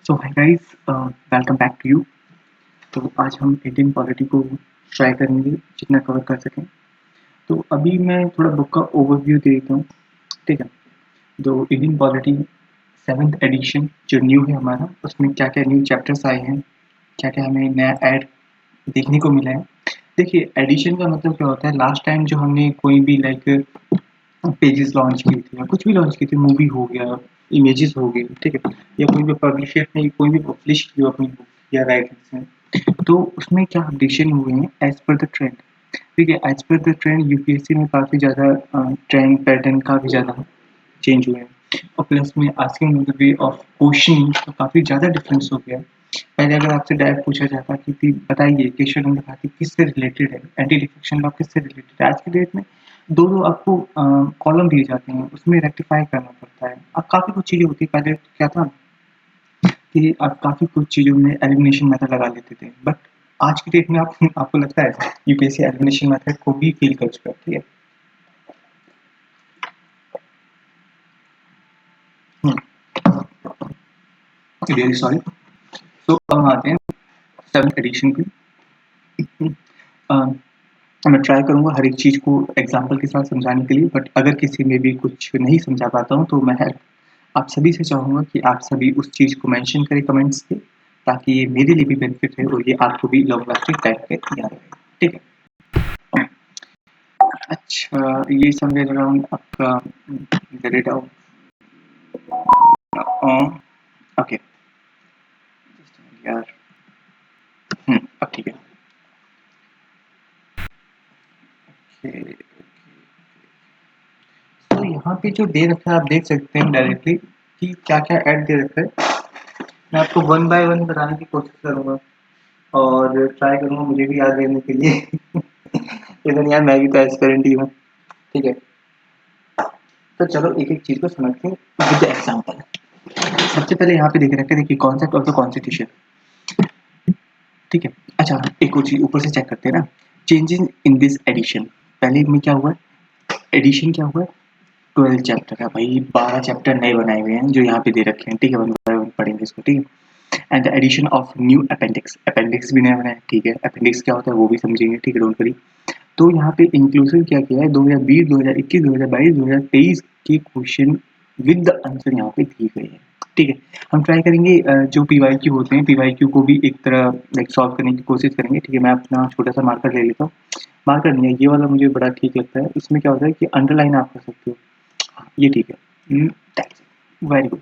So hi guys, welcome back to you. तो आज हम इंडियन पॉलिटी को ट्राई करेंगे जितना कवर कर सकें। तो अभी मैं थोड़ा बुक का ओवरव्यू दे देता हूँ। ठीक है, जो इंडियन पॉलिटी सेवन्थ एडिशन जो न्यू है हमारा, उसमें क्या क्या न्यू चैप्टर्स आए हैं, क्या क्या हमें नया ऐड देखने को मिला है। देखिए, एडिशन का मतलब क्या होता है। लास्ट टाइम जो हमने कोई भी लाइक पेजेस लॉन्च किए थे या कुछ भी लॉन्च किए थे, मूवी हो गया, इमेजेस हो गई, ठीक है, या कोई भी पब्लिशर ने कोई भी पब्लिश की हो अपनी बुक या राइटिंग्स में, तो उसमें क्या अपडेशन हुए हैं एज पर द ट्रेंड। ठीक है, as per the trend UPSC में काफ़ी ज़्यादा ट्रेंड पैटर्न काफ़ी ज़्यादा चेंज हुए हैं, और प्लस में asking the way of question तो काफ़ी ज़्यादा डिफरेंस हो गया है। पहले अगर आपसे डायरेक्ट पूछा जाता कि बताइए क्वेश्चन नंबर खाती किससे रिलेटेड है, एंटी डिफेक्शन लॉ किससे रिलेटेड है, आज की डेट में दो दो आपको कॉलम दिए जाते हैं, उसमें रेक्टिफाई करना पड़ता है। अब काफ़ी कुछ चीज़ें होती है। पहले क्या था कि आप काफ़ी कुछ चीज़ों में एलिमिनेशन मेथड लगा लेते थे, बट आज की डेट में आपको लगता है यूपीएससी एलिमिनेशन मेथड को भी फील कर चुका है। ठीक है, रियली सॉरी। तो अब हम आते हैं सेवन्थ एडिशन पे। अ, मैं ट्राई करूँगा हर एक चीज़ को एग्जाम्पल के साथ समझाने के लिए, बट अगर किसी में भी कुछ नहीं समझा पाता हूँ तो मैं आप सभी से चाहूँगा कि आप सभी उस चीज़ को मेंशन करें कमेंट्स पे, ताकि ये मेरे लिए भी बेनिफिट है और ये आपको भी लॉन्ग लास्टिंग टाइम पे याद रहे। ठीक है, अच्छा, ये समवेयर अराउंड आपका द रेट ऑफ ओके यार। अब ठीक है। Okay, तो यहाँ पे जो दे रखा है आप देख सकते हैं डायरेक्टली कि क्या क्या ऐड दे रखा है। मैं आपको वन बाय वन बताने की कोशिश करूँगा और ट्राई करूँगा मुझे भी याद रहने के लिए। लेकिन यार मैं भी तो एस्पिरेंट ही हूँ। ठीक है, तो चलो एक एक चीज़ को समझते हैं विद एग्जांपल। सबसे पहले यहाँ पे देख रखे हैं, देखिए कॉन्सेप्ट ऑफ द कॉन्स्टिट्यूशन। ठीक है, अच्छा एक और चीज़ ऊपर से चेक करते हैं ना, चेंजेस इन दिस एडिशन। पहले में क्या हुआ है, एडिशन क्या हुआ है, 12 चैप्टर है भाई, 12 चैप्टर नए बनाए हुए हैं जो यहाँ पे दे रखे हैं। ठीक है, वन बाय वन पढ़ेंगे इसको। ठीक है, and the edition of new appendix, appendix भी नया बनाया है। ठीक है, अपेंडिक्स क्या होता है वो भी समझेंगे। ठीक है, डोंट वरी। तो यहाँ पे इंक्लूसिव क्या किया है, 2020, 2021, 2022, 2023 के क्वेश्चन विद द आंसर यहाँ पे दिए गए हैं। ठीक है, हम ट्राई करेंगे जो पीवाईक्यू होते हैं, पीवाईक्यू को भी एक तरह लाइक सॉल्व करने की कोशिश करेंगे। ठीक है, मैं अपना छोटा सा मार्कर ले लेता हूँ। मार्कर नहीं है, ये वाला मुझे बड़ा ठीक लगता है। इसमें क्या होता है कि अंडरलाइन आप कर सकते हो। हाँ, ये ठीक है, वेरी गुड।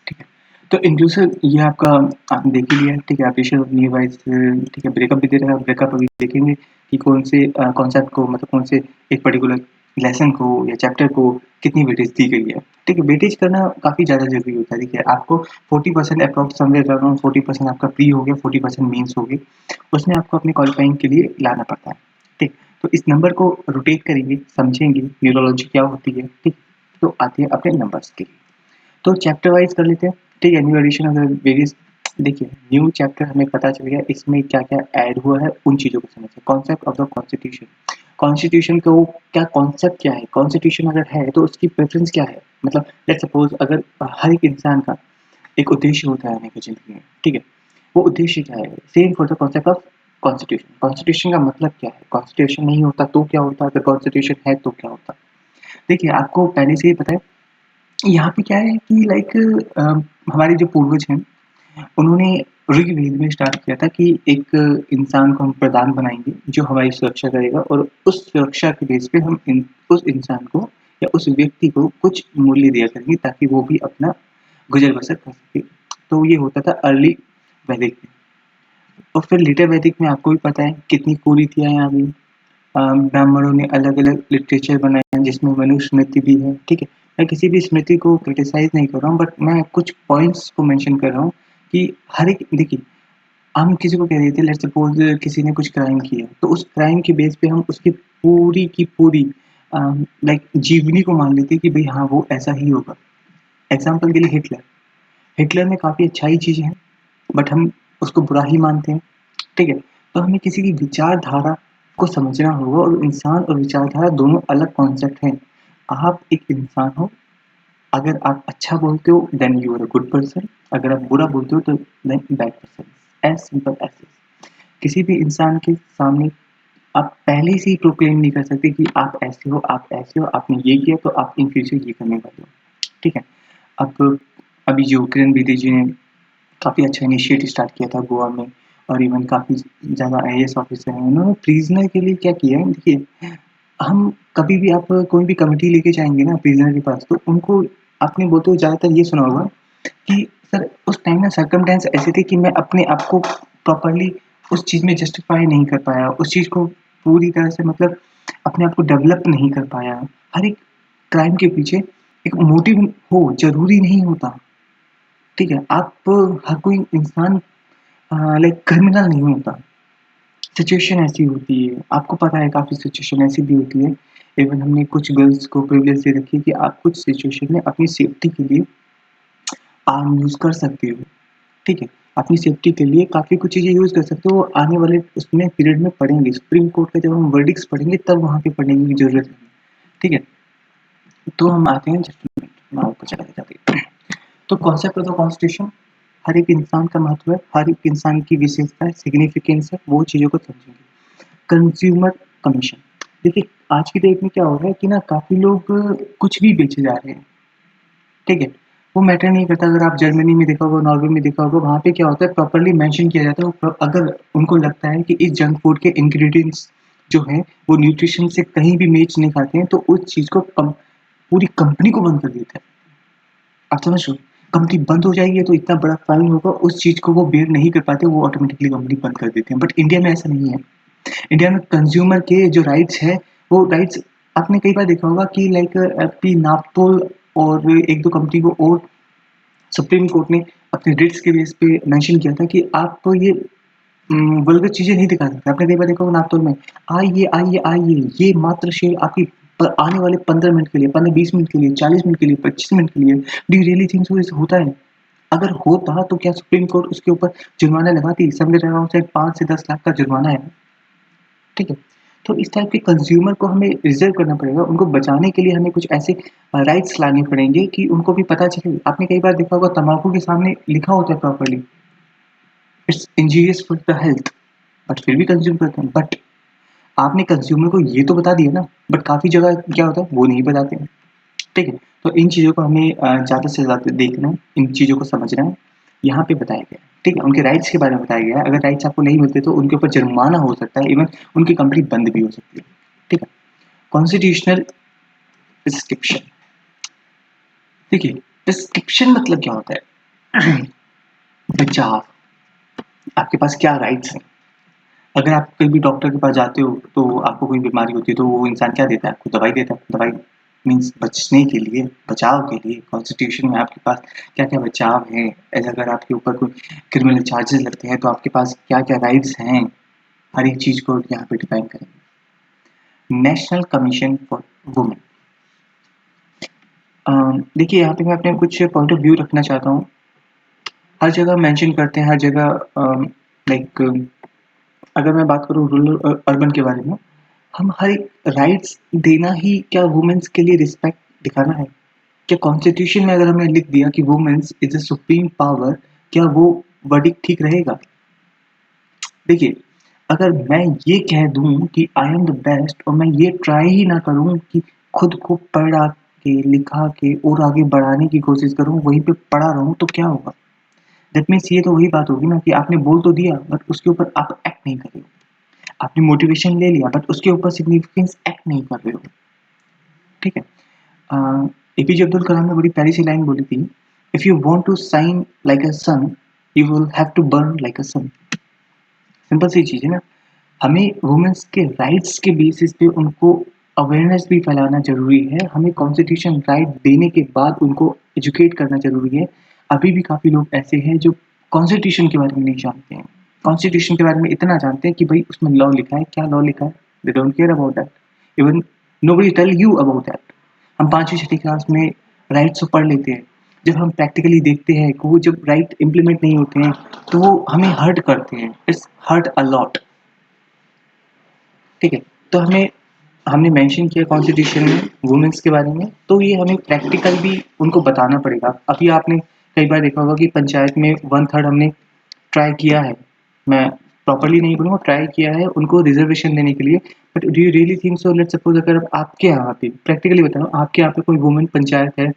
ठीक है, तो इंक्लूसिव ये आपका आपने देख ही लिया। ठीक है, एप्लीकेशन ऑफ न्यू वाइज। ठीक है, ब्रेकअप भी दे रहा है। ब्रेकअप अभी देखेंगे कि कौन से कॉन्सेप्ट को, मतलब कौन से एक पर्टिकुलर लेसन को या चैप्टर को कितनी वेटेज दी गई है। ठीक है, वेटेज करना काफ़ी ज़्यादा ज़रूरी होता है। देखिए, आपको 40% अप्रॉक्स समवेयर अराउंड 40% आपका प्री हो गया, 40% मेंस हो गई, उसमें आपको अपने क्वालिफाइंग के लिए लाना पड़ता है। ठीक, तो इस नंबर को रोटेट करेंगे, समझेंगे न्यूरोलॉजी क्या होती है। ठीक, तो आती है अपने नंबर्स के लिए। तो चैप्टर वाइज कर लेते हैं। ठीक है, new edition of the various. देखिए, न्यू चैप्टर हमें पता चल गया, इसमें क्या क्या ऐड हुआ है उन चीज़ों को समझते हैं। Concept of the constitution, constitution का वो क्या कॉन्सेप्ट क्या है, कॉन्स्टिट्यूशन अगर है तो उसकी प्रेफरेंस क्या है। मतलब लेट्स सपोज अगर हर एक इंसान का एक उद्देश्य होता है आने की ज़िंदगी में। ठीक है, वो उद्देश्य क्या है, same for the concept of constitution. Constitution का मतलब क्या है, कॉन्स्टिट्यूशन नहीं होता तो क्या होता, अगर कॉन्स्टिट्यूशन है तो क्या होता। देखिए, आपको पहले से ही पता है, यहाँ पे क्या है कि लाइक हमारे जो पूर्वज हैं, उन्होंने ऋग्वेद में स्टार्ट किया था कि एक इंसान को हम प्रधान बनाएँगे जो हमारी सुरक्षा करेगा, और उस सुरक्षा के बेस पे हम उस इंसान को या उस व्यक्ति को कुछ मूल्य दिया करेंगे ताकि वो भी अपना गुज़र-बसर कर सके। तो ये होता था अर्ली वैदिक में। और फिर लेटर वैदिक में आपको भी पता है कितनी कुरीतियाँ आ गई। ब्राह्मणों ने अलग-अलग लिटरेचर बनाए हैं जिसमें मनुस्मृति भी है। ठीक है, मैं किसी भी स्मृति को क्रिटिसाइज़ नहीं कर रहा हूँ, बट मैं कुछ पॉइंट्स को मेंशन कर रहा हूँ कि हर एक, देखिए, हम किसी को कह देते हैं, लेट्स सपोज किसी ने कुछ क्राइम किया, तो उस क्राइम के बेस पे हम उसकी पूरी की पूरी लाइक जीवनी को मान लेते हैं कि भई हाँ, वो ऐसा ही होगा। एग्ज़ाम्पल के लिए हिटलर, हिटलर में काफ़ी अच्छाई चीज़ें हैं, बट हम उसको बुरा ही मानते हैं। ठीक है, तो हमें किसी की विचारधारा को समझना होगा, और इंसान और विचारधारा दोनों अलग कॉन्सेप्ट हैं। आप एक इंसान हो, अगर आप अच्छा बोलते हो then you are a good person, अगर आप बुरा बोलते हो तो then bad person. As simple as this. किसी भी इंसान के सामने आप पहले से ही प्रोक्लेम नहीं कर सकते कि आप ऐसे हो, आप ऐसे हो, आपने ये किया तो आप इन फ्यूचर ये करने वाले हो। ठीक है? अब अभी जो किरण बेदी जी ने काफ़ी अच्छा इनिशिएटिव स्टार्ट किया था गोवा में, और इवन काफ़ी ज़्यादा आईएएस ऑफिसर हैं, उन्होंने प्रिज़नर के लिए क्या किया है, देखिए हम कभी भी आप कोई भी कमिटी लेके जाएँगे ना प्रिज़नर के पास, तो उनको आपने बोलते हुए ज़्यादातर ये सुना होगा कि सर उस टाइम ना सर्कमस्टेंस ऐसे थे कि मैं अपने आप को प्रॉपर्ली उस चीज़ में जस्टिफ़ाई नहीं कर पाया, उस चीज़ को पूरी तरह से मतलब अपने आप को डेवलप नहीं कर पाया। हर एक क्राइम के पीछे एक मोटिव हो, ज़रूरी नहीं होता, ठीक है? आप हर कोई इंसान लाइक क्रिमिनल नहीं होता। सिचुएशन ऐसी होती है, आपको पता है काफ़ी सिचुएशन ऐसी भी होती है। इवन हमने कुछ गर्ल्स को प्रिविलेज दे रखी है कि आप कुछ सिचुएशन में अपनी सेफ्टी के लिए आर्म यूज़ कर सकते हो, ठीक है? अपनी सेफ्टी के लिए काफ़ी कुछ चीज़ें यूज़ कर सकते हो, आने वाले उसमें पीरियड में पढ़ेंगे। सुप्रीम कोर्ट का जब हम वर्डिक्ट्स पढ़ेंगे तब वहाँ पे पढ़ने की ज़रूरत है, ठीक है? तो हम आते हैं जस्ट मिनट, मैं ऊपर चला जाता हूँ। तो कॉन्सेप्ट ऑफ द कॉन्स्टिट्यूशन, हर एक इंसान का महत्व है, हर एक इंसान की विशेषता है, सिग्निफिकेंस है, वो चीज़ों को समझेंगे। कंज्यूमर कमीशन, देखिए आज की डेट में क्या हो रहा है कि ना काफ़ी लोग कुछ भी बेचे जा रहे हैं, ठीक है? वो मैटर नहीं करता, अगर आप जर्मनी में देखा होगा, नॉर्वे में देखा होगा, वहाँ पे क्या होता है प्रॉपर्ली मेंशन किया जाता है। अगर उनको लगता है कि इस जंक फूड के इंग्रेडिएंट्स जो हैं वो न्यूट्रिशन से कहीं भी मैच नहीं खाते हैं, तो उस चीज़ को पूरी कंपनी को बंद कर देता है। आप समझ रहे हो? कंपनी बंद हो जाएगी तो इतना बड़ा फाइन होगा, उस चीज़ को वो बेयर नहीं कर पाते, वो ऑटोमेटिकली कंपनी बंद कर देते हैं। बट इंडिया में ऐसा नहीं है। इंडिया में कंज्यूमर के जो राइट्स है, वो राइट्स आपने कई बार देखा होगा कि लाइक आपकी नापतोल और एक दो कंपनी को और सुप्रीम कोर्ट ने अपने रेट्स के बेस पे मेंशन किया था कि आप ये वल्गर चीज़ें नहीं दिखा सकते। आपने कई बार देखा होगा नापतोल में, आइए, आइए, आइए, ये मात्र शेयर आपकी आने वाले 15 मिनट के लिए, 15-20 मिनट के लिए, 40 मिनट के लिए, 25 मिनट के लिए। Do you really think so ऐसा होता है? अगर होता तो क्या सुप्रीम कोर्ट उसके ऊपर जुर्माना लगाती? समवेयर अराउंड शायद 5 से 10 लाख का जुर्माना है, ठीक है? तो इस टाइप के कंज्यूमर को हमें रिज़र्व करना पड़ेगा, उनको बचाने के लिए हमें कुछ ऐसे राइट्स लाने पड़ेंगे कि उनको भी पता चले। आपने कई बार देखा होगा तम्बाकू के सामने लिखा होता है properly, it's injurious for the health, but फिर भी कंज़्यूम करते हैं। बट आपने कंज़्यूमर को ये तो बता दिया ना, बट काफ़ी जगह क्या होता है वो नहीं बताते हैं, ठीक है? तो इन चीज़ों को हमें ज़्यादा से ज़्यादा देखना है, इन चीज़ों को समझना है, यहाँ पे बताया गया है, ठीक है? उनके राइट्स के बारे में बताया गया है, अगर राइट्स आपको नहीं मिलते तो उनके ऊपर जुर्माना हो सकता है, इवन उनकी कंपनी बंद भी हो सकती है, ठीक है? कॉन्स्टिट्यूशनल प्रिस्क्रिप्शन, देखिए प्रिस्क्रिप्शन मतलब क्या होता है? बचाव, आपके पास क्या राइट्स हैं? अगर आप कहीं भी डॉक्टर के पास जाते हो तो आपको कोई बीमारी होती है तो वो इंसान क्या देता है? आपको दवाई देता है। दवाई मीन्स बचने के लिए, बचाव के लिए। कॉन्स्टिट्यूशन में आपके पास क्या-क्या बचाव हैं? ऐसा अगर आपके ऊपर कोई क्रिमिनल चार्जेस लगते हैं तो आपके पास क्या-क्या राइट्स हैं? हर एक चीज़ को यहाँ पे डिफाइन करेंगे। नेशनल कमीशन फॉर वुमेन, देखिए यहाँ पे मैं अपने कुछ पॉइंट ऑफ व्यू रखना चाहता हूँ। हर जगह मेंशन करते हैं, हर जगह लाइक अगर मैं बात करूँ रूरल और अर्बन के बारे में, हम हर एक राइट्स देना ही क्या वुमेन्स के लिए रिस्पेक्ट दिखाना है? क्या कॉन्स्टिट्यूशन में अगर हमने लिख दिया कि women's is a supreme power, क्या वो वर्डिक्ट ठीक रहेगा? देखिए, अगर मैं ये कह दूँ कि आई एम द बेस्ट और मैं ये ट्राई ही ना करूँ कि खुद को पढ़ा के, लिखा के और आगे बढ़ाने की कोशिश करूँ, वहीं पे पड़ा रहूँ तो क्या होगा? दैट मीन्स ये तो वही बात होगी ना कि आपने बोल तो दिया बट उसके ऊपर आप एक्ट नहीं कर रहे हो। आपने मोटिवेशन ले लिया बट उसके ऊपर सिग्निफिकेंस एक्ट नहीं कर रहे हो, ठीक है? एपीजे अब्दुल कलाम ने बड़ी प्यारी सी लाइन बोली थी, if you want to shine like a sun you will have to burn like a sun. Simple सी चीज़ है ना। हमें वुमेन्स के राइट्स के बेसिस पे उनको अवेयरनेस भी फैलाना ज़रूरी है, हमें कॉन्स्टिट्यूशन राइट देने के बाद उनको एजुकेट करना ज़रूरी है। अभी भी काफ़ी लोग ऐसे हैं जो कॉन्स्टिट्यूशन के बारे में नहीं जानते हैं। कॉन्स्टिट्यूशन के बारे में इतना जानते हैं कि भई उसमें लॉ लिखा है, क्या लॉ लिखा है? They don't care about that. Even nobody tell you about that. हम 5वीं-6वीं क्लास में राइट्स तो पढ़ लेते हैं। जब हम प्रैक्टिकली देखते हैं कि वो जब राइट इम्प्लीमेंट नहीं होते हैं, तो वो हमें हर्ट करते हैं। इट्स हर्ट अ लॉट, ठीक है? तो हमें हमने मेंशन किया कॉन्स्टिट्यूशन में वुमेन्स के बारे में, तो ये हमें प्रैक्टिकल भी उनको बताना पड़ेगा। अभी आपने कई बार देखा होगा कि पंचायत में 1/3 हमने ट्राई किया है, मैं प्रॉपर्ली नहीं बोलूँगा, ट्राई किया है उनको रिजर्वेशन देने के लिए। But do you really think so? Let's suppose अगर अब आपके यहाँ पे प्रैक्टिकली बताओ, आपके यहाँ पे कोई वुमेन पंचायत है,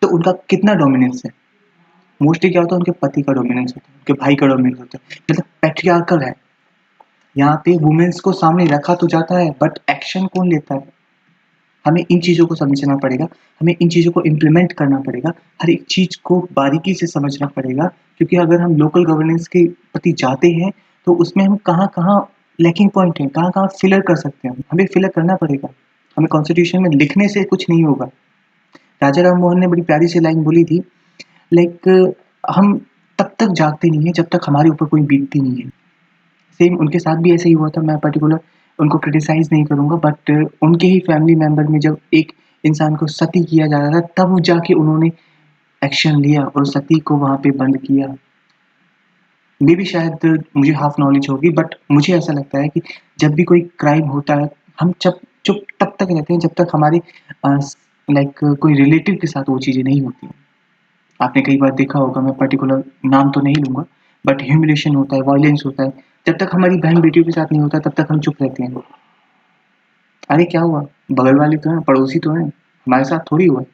तो उनका कितना डोमिनेंस है? मोस्टली क्या होता है, उनके पति का डोमिनेंस होता है, उनके भाई का डोमिनेंस होता है, मतलब पैट्रियार्कल है। यहाँ पे वुमेन्स को सामने रखा तो जाता है, बट एक्शन कौन लेता है? हमें इन चीज़ों को समझना पड़ेगा, हमें इन चीज़ों को इम्प्लीमेंट करना पड़ेगा, हर एक चीज़ को बारीकी से समझना पड़ेगा, क्योंकि अगर हम लोकल गवर्नेंस के प्रति जाते हैं, तो उसमें हम कहाँ-कहाँ लैकिंग पॉइंट हैं, कहाँ-कहाँ फिलर कर सकते हैं, हमें फिलर करना पड़ेगा। हमें कॉन्स्टिट्यूशन में लिखने से कुछ नहीं होगा। राजा राम मोहन ने बड़ी प्यारी सी लाइन बोली थी, लाइक हम तब तक जागते नहीं हैं जब तक हमारे ऊपर कोई बीतती नहीं है। सेम उनके साथ भी ऐसा ही हुआ था। मैं पर्टिकुलर उनको क्रिटिसाइज़ नहीं करूँगा, बट उनके ही फैमिली मेंबर में जब एक इंसान को सती किया जा रहा था, तब जाके उन्होंने एक्शन लिया और सती को वहाँ पे बंद किया। मे बी शायद मुझे हाफ नॉलेज होगी, बट मुझे ऐसा लगता है कि जब भी कोई क्राइम होता है, हम चुप तब तक रहते हैं जब तक हमारे लाइक कोई रिलेटिव के साथ वो चीज़ें नहीं होती। आपने कई बार देखा होगा, मैं पर्टिकुलर नाम तो नहीं लूँगा, बट ह्यूमिलिएशन होता है, वायलेंस होता है। जब तक हमारी बहन-बेटियों के साथ नहीं होता, तब तक हम चुप रहते हैं। अरे क्या हुआ? बगल वाले तो हैं, पड़ोसी तो हैं, हमारे साथ थोड़ी हुआ है।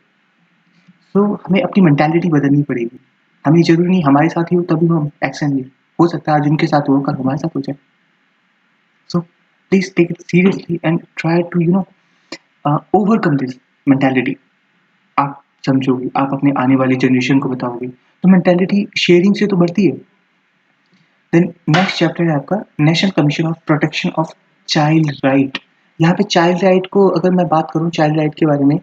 तो हमें अपनी मेंटालिटी बदलनी पड़ेगी। हमें ज़रूरी नहीं हमारे साथ ही हो तभी हम एक्शन लें। हो सकता है आज उनके साथ हो, कल हमारे साथ हो जाए। So please take it seriously and try to overcome this mentality. आप समझोगे, आप अपने आने वाली जनरेशन को बताओगे, तो मेंटालिटी शेयरिंग से तो बढ़ती है। देन नेक्स्ट चैप्टर है आपका national commission of protection of child right. यहाँ पे चाइल्ड राइट को अगर मैं बात करूँ, चाइल्ड राइट के बारे में,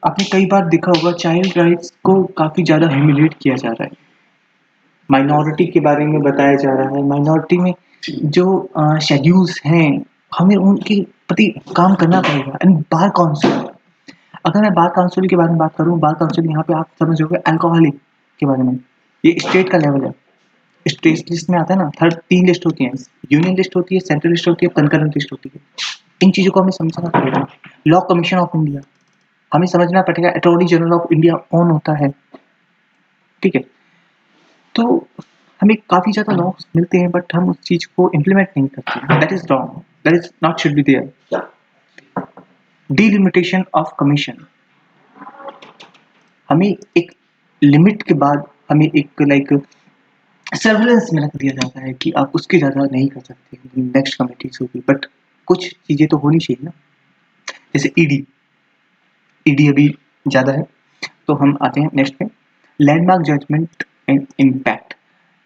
आपने कई बार देखा होगा चाइल्ड राइट्स को काफ़ी ज़्यादा ह्यूमिलिएट किया जा रहा है। माइनॉरिटी के बारे में बताया जा रहा है, माइनॉरिटी में जो शेड्यूल्स हैं, हमें उनके प्रति काम करना पड़ेगा। एंड बार काउंसिल, अगर मैं बार काउंसिल के बारे में बात करूँ, बार काउंसिल यहाँ पे आप समझोगे अल्कोहलिक के बारे में, ये स्टेट का लेवल है। स्टेट लिस्ट में आता है ना, थर्ड 3 लिस्ट होती हैं, यूनियन लिस्ट होती है, सेंट्रल लिस्ट होती है, कंकरेंट लिस्ट होती है। इन चीज़ों को हमें समझना पड़ेगा। लॉ कमीशन ऑफ इंडिया, हमें समझना पड़ेगा अटॉर्नी जनरल ऑफ इंडिया कौन होता है, ठीक है? तो हमें काफ़ी ज़्यादा लॉस मिलते हैं, बट हम उस चीज़ को इम्प्लीमेंट नहीं करते हैं। That is wrong, that is not should be there. Delimitation of commission, हमें एक लिमिट के बाद हमें एक लाइक सर्विलेंस में रख दिया जाता है कि आप उसके ज़्यादा नहीं कर सकते, नेक्स्ट कमिटीज होगी। बट कुछ चीज़ें तो होनी चाहिए ना, जैसे ईडी, ईडी अभी ज़्यादा है। तो हम आते हैं नेक्स्ट पे, लैंडमार्क जजमेंट एंड इम्पैक्ट।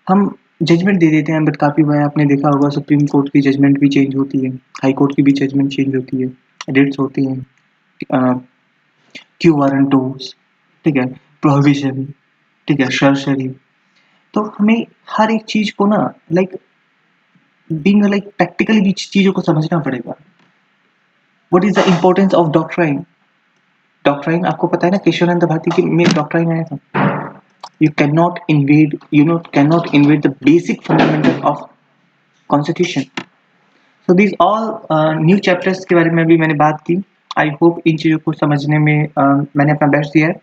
हम जजमेंट दे देते हैं, बट काफ़ी बार आपने देखा होगा सुप्रीम कोर्ट की जजमेंट भी चेंज होती है, हाई कोर्ट की भी जजमेंट चेंज होती है, डेट्स होती हैं, क्यू वारंटोस, ठीक है, प्रोहिबिशन, ठीक है, सरसरी। तो हमें हर एक चीज़ को ना लाइक बीइंग लाइक प्रैक्टिकली भी चीज़ों को समझना पड़ेगा। What is the importance of doctrine? Doctrine आपको पता है ना, केशवानंद भारती की में डॉक्ट्राइन आया था। You cannot invade, cannot invade the basic fundamental of constitution. So these all new chapters के बारे में भी मैंने बात की। आई होप इन चीज़ों को समझने में मैंने अपना बेस्ट दिया है।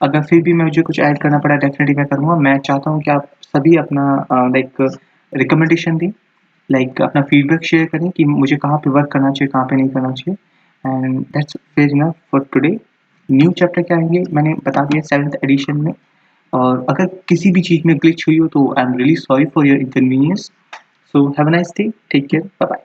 अगर फिर भी मुझे कुछ ऐड करना पड़ा, डेफिनेटली मैं करूँगा। मैं चाहता हूँ कि आप सभी अपना लाइक रिकमेंडेशन दें, लाइक अपना फीडबैक शेयर करें कि मुझे कहाँ पे वर्क करना चाहिए, कहाँ पे नहीं करना चाहिए। And that's fair enough for today. New chapter क्या आएंगे मैंने बता दिया 7th एडिशन में। और अगर किसी भी चीज़ में ग्लिच हुई हो तो I am really sorry for your inconvenience. So have a nice day, take care, bye bye.